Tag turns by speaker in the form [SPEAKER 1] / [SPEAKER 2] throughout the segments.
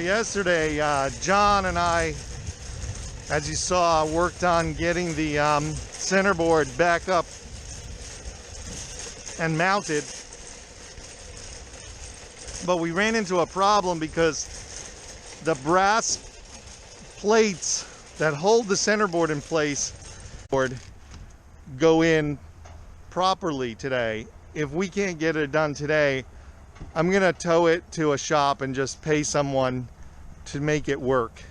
[SPEAKER 1] yesterday, John and I, as you saw, worked on getting the centerboard back up and mounted. But we ran into a problem because the brass plates that hold the centerboard in place go in properly today. If we can't get it done today, I'm gonna tow it to a shop and just pay someone to make it work,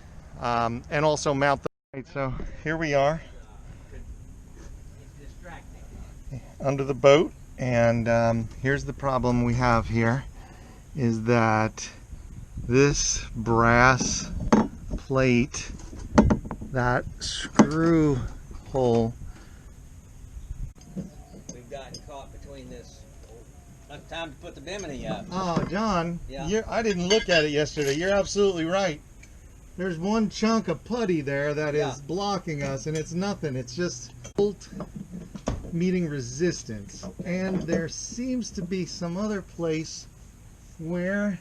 [SPEAKER 1] and also mount the plate. So here we are under the boat, and here's the problem we have here is that this brass plate, that screw hole,
[SPEAKER 2] we've gotten caught between this. Not time to put the bimini up.
[SPEAKER 1] Oh, John,
[SPEAKER 2] yeah.
[SPEAKER 1] I didn't look at it yesterday. You're absolutely right. There's one chunk of putty there that is blocking us, and it's nothing. It's just bolt meeting resistance. And there seems to be some other place where...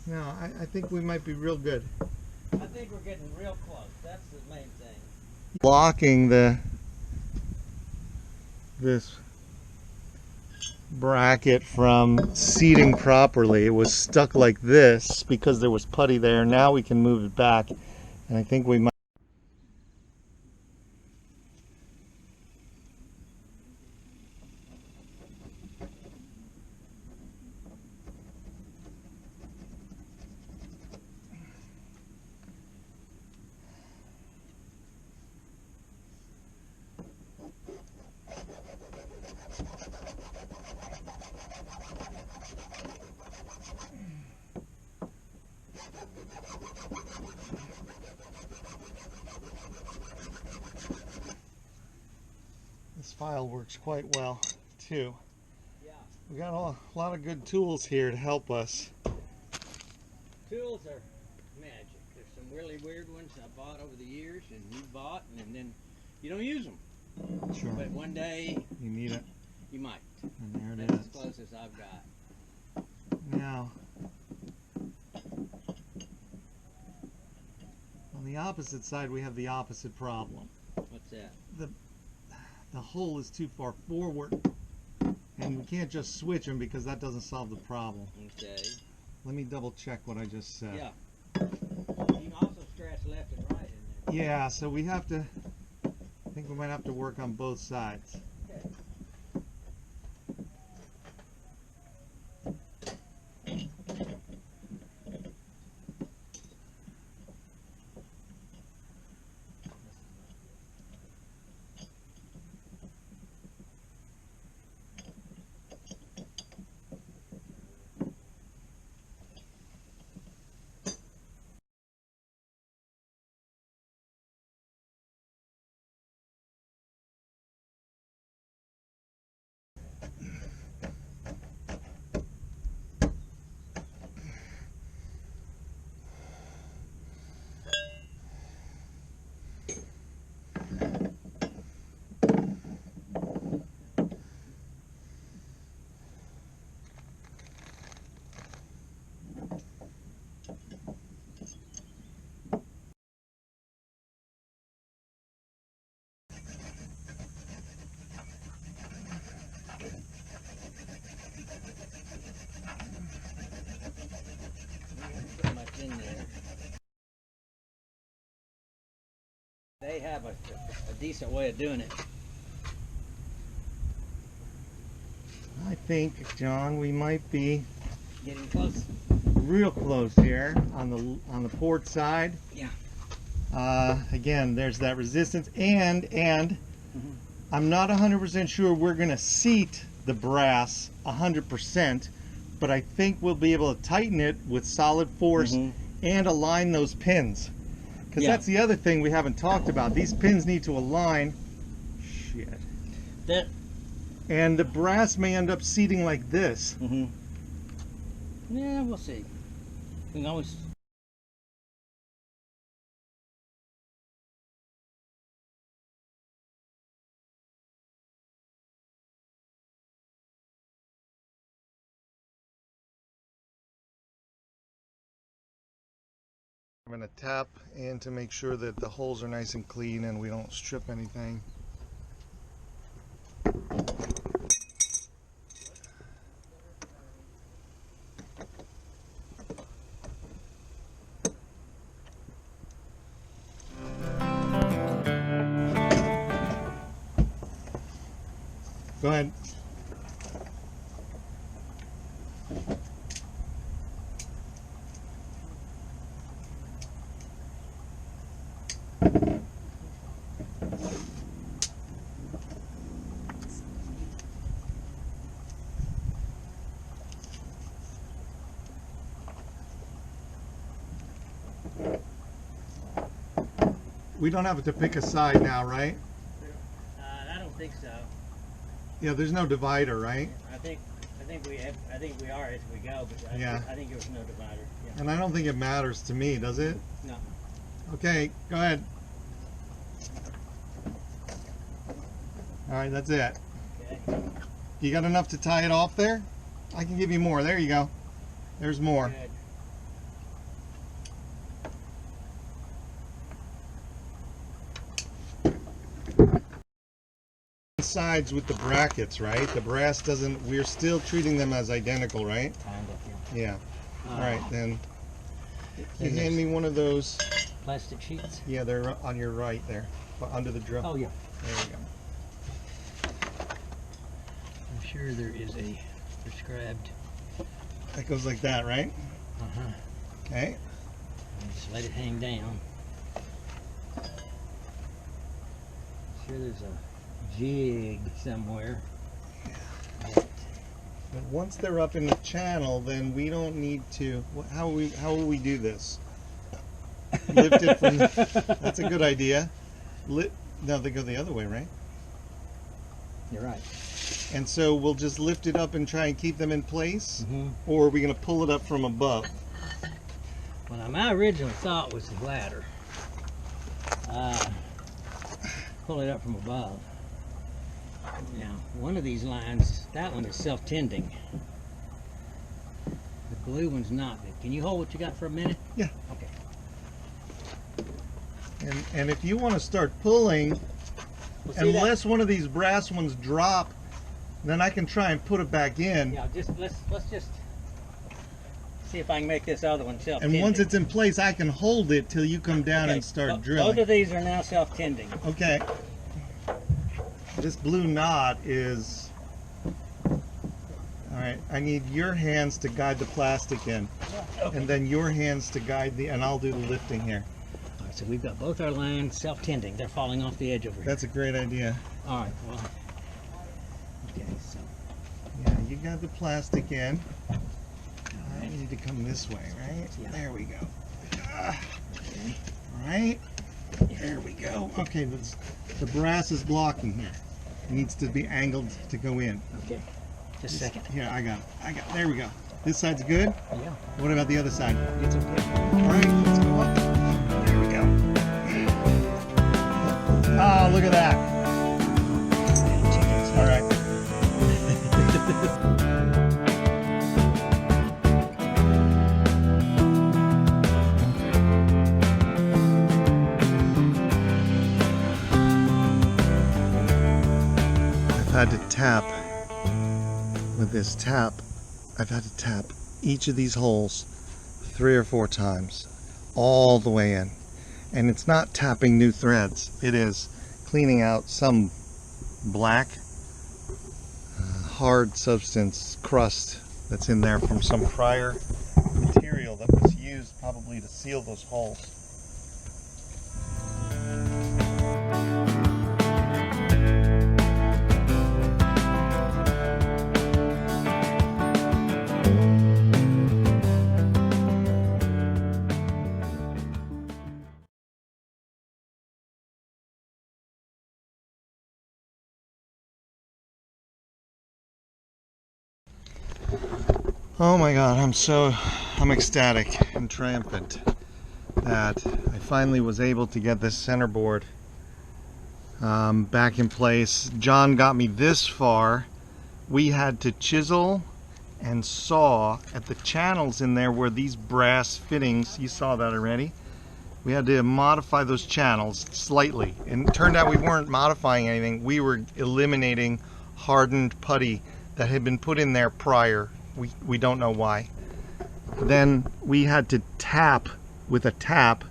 [SPEAKER 1] No, I think we might be real good.
[SPEAKER 2] I think we're getting real close. That's the main thing.
[SPEAKER 1] Blocking this bracket from seating properly. It was stuck like this because there was putty there. Now we can move it back, and I think we might. This file works quite well too.
[SPEAKER 2] Yeah.
[SPEAKER 1] We got a lot of good tools here to help us.
[SPEAKER 2] Tools are magic. There's some really weird ones I bought over the years, and you bought, and then you don't use them.
[SPEAKER 1] Sure.
[SPEAKER 2] But one day
[SPEAKER 1] You need it.
[SPEAKER 2] you might.
[SPEAKER 1] And there it
[SPEAKER 2] That's
[SPEAKER 1] is.
[SPEAKER 2] as close as I've got.
[SPEAKER 1] Now, on the opposite side, we have the opposite problem.
[SPEAKER 2] What's that?
[SPEAKER 1] The hole is too far forward, and we can't just switch them because that doesn't solve the problem.
[SPEAKER 2] Okay.
[SPEAKER 1] Let me double check what I just said.
[SPEAKER 2] Yeah. You can also scratch left and right in there.
[SPEAKER 1] Yeah, so we have to, I think we might have to work on both sides.
[SPEAKER 2] Okay. Put much in there. They have a decent way of doing it.
[SPEAKER 1] I think, John, we might be
[SPEAKER 2] Getting close.
[SPEAKER 1] real close here on the port side.
[SPEAKER 2] Yeah.
[SPEAKER 1] Again, there's that resistance, and I'm not 100% sure we're going to seat the brass 100%, but I think we'll be able to tighten it with solid force and align those pins. Because that's the other thing we haven't talked about. These pins need to align. Shit. And the brass may end up seating like this.
[SPEAKER 2] Yeah, we'll see. We can always
[SPEAKER 1] I'm going to tap in to make sure that the holes are nice and clean and we don't strip anything. Go ahead. We don't have to pick a side now, right?
[SPEAKER 2] I don't think so.
[SPEAKER 1] Yeah, there's no divider, right?
[SPEAKER 2] I think we are as we go, but I think there's no divider. Yeah.
[SPEAKER 1] And I don't think it matters to me, does it?
[SPEAKER 2] No.
[SPEAKER 1] Okay, go ahead. All right, that's it.
[SPEAKER 2] Okay.
[SPEAKER 1] You got enough to tie it off there? I can give you more. There you go. There's more.
[SPEAKER 2] Good.
[SPEAKER 1] Sides with the brackets, right? The brass doesn't, we're still treating them as identical, right?
[SPEAKER 2] Kind of,
[SPEAKER 1] Yeah. All right, then you
[SPEAKER 2] Here's
[SPEAKER 1] hand me one of those.
[SPEAKER 2] plastic sheets.
[SPEAKER 1] Yeah, they're on your right there, under the drill.
[SPEAKER 2] Oh yeah.
[SPEAKER 1] There we go.
[SPEAKER 2] I'm sure there is a prescribed.
[SPEAKER 1] That goes like that, right?
[SPEAKER 2] Uh-huh.
[SPEAKER 1] Okay.
[SPEAKER 2] Just let it hang down. Sure there's a jig somewhere.
[SPEAKER 1] But once they're up in the channel, then we don't need to. How will we do this? Lift it from. That's a good idea. No, they go the other way, right?
[SPEAKER 2] You're right.
[SPEAKER 1] And so we'll just lift it up and try and keep them in place,
[SPEAKER 2] Mm-hmm.
[SPEAKER 1] or are we going to pull it up from above?
[SPEAKER 2] Well, now my original thought was the latter. Pull it up from above. Now, one of these lines, that one is self-tending. The blue one's not. Can you hold what you got for a minute?
[SPEAKER 1] Yeah.
[SPEAKER 2] Okay.
[SPEAKER 1] And if you want to start pulling,
[SPEAKER 2] Well, see
[SPEAKER 1] unless one of these brass ones drop, then I can try and put it back in.
[SPEAKER 2] Yeah, let's just see if I can make this other one self-tending.
[SPEAKER 1] And once it's in place, I can hold it till you come down
[SPEAKER 2] Okay,
[SPEAKER 1] and start
[SPEAKER 2] Both
[SPEAKER 1] drilling.
[SPEAKER 2] of these are now self-tending.
[SPEAKER 1] Okay. This blue knot is... Alright, I need your hands to guide the plastic in.
[SPEAKER 2] Okay.
[SPEAKER 1] And then your hands to guide and I'll do the lifting here.
[SPEAKER 2] All right, so we've got both our lines self-tending. They're falling off the edge over here.
[SPEAKER 1] That's a great idea.
[SPEAKER 2] All right, well, okay, so.
[SPEAKER 1] Yeah, you got the plastic in. I need to come this way, right?
[SPEAKER 2] Yeah.
[SPEAKER 1] There we go.
[SPEAKER 2] Okay.
[SPEAKER 1] Right? There we go. Okay, the brass is blocking here. It needs to be angled to go in.
[SPEAKER 2] Okay, just a second.
[SPEAKER 1] Here, I got it. There we go. This side's good?
[SPEAKER 2] Yeah,
[SPEAKER 1] What about the other side?
[SPEAKER 2] it's okay.
[SPEAKER 1] All right, let's go up. There we go. Oh, look at that. All right. I've had to tap with this tap. I've had to tap each of these holes 3 or 4 times all the way in, and it's not tapping new threads, it is cleaning out some black hard substance crust that's in there from some prior material that was used probably to seal those holes. Oh my God, I'm ecstatic and triumphant that I finally was able to get this centerboard back in place. John got me this far. We had to chisel and saw at the channels in there where these brass fittings, you saw that already, we had to modify those channels slightly, and it turned out we weren't modifying anything. We were eliminating hardened putty that had been put in there prior. We don't know why. Then we had to tap with a tap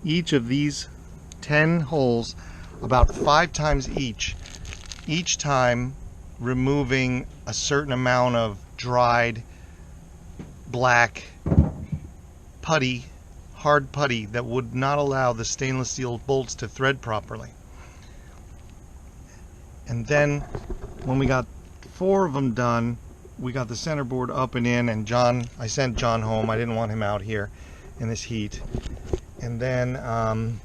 [SPEAKER 1] each of these 10 holes about 5 times each time removing a certain amount of dried black putty, hard putty that would not allow the stainless steel bolts to thread properly. And then when we got 4 of them done, we got the centerboard up and in, and I sent John home. I didn't want him out here in this heat. And then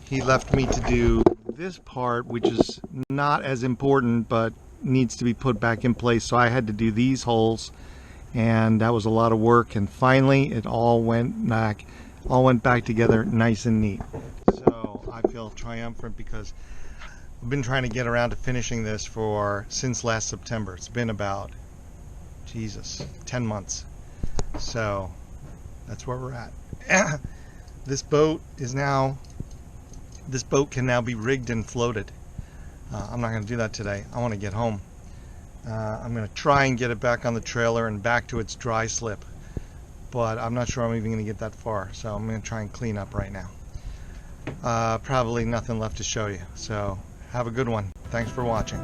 [SPEAKER 1] he left me to do this part, which is not as important but needs to be put back in place. So I had to do these holes, and that was a lot of work, and finally it all went back together nice and neat. So I feel triumphant because I've been trying to get around to finishing this since last September. It's been about 10 months. So that's where we're at. This boat can now be rigged and floated. I'm not going to do that today. I want to get home. I'm going to try and get it back on the trailer and back to its dry slip, but I'm not sure I'm even going to get that far, so I'm going to try and clean up right now. Probably nothing left to show you, so have a good one. Thanks for watching.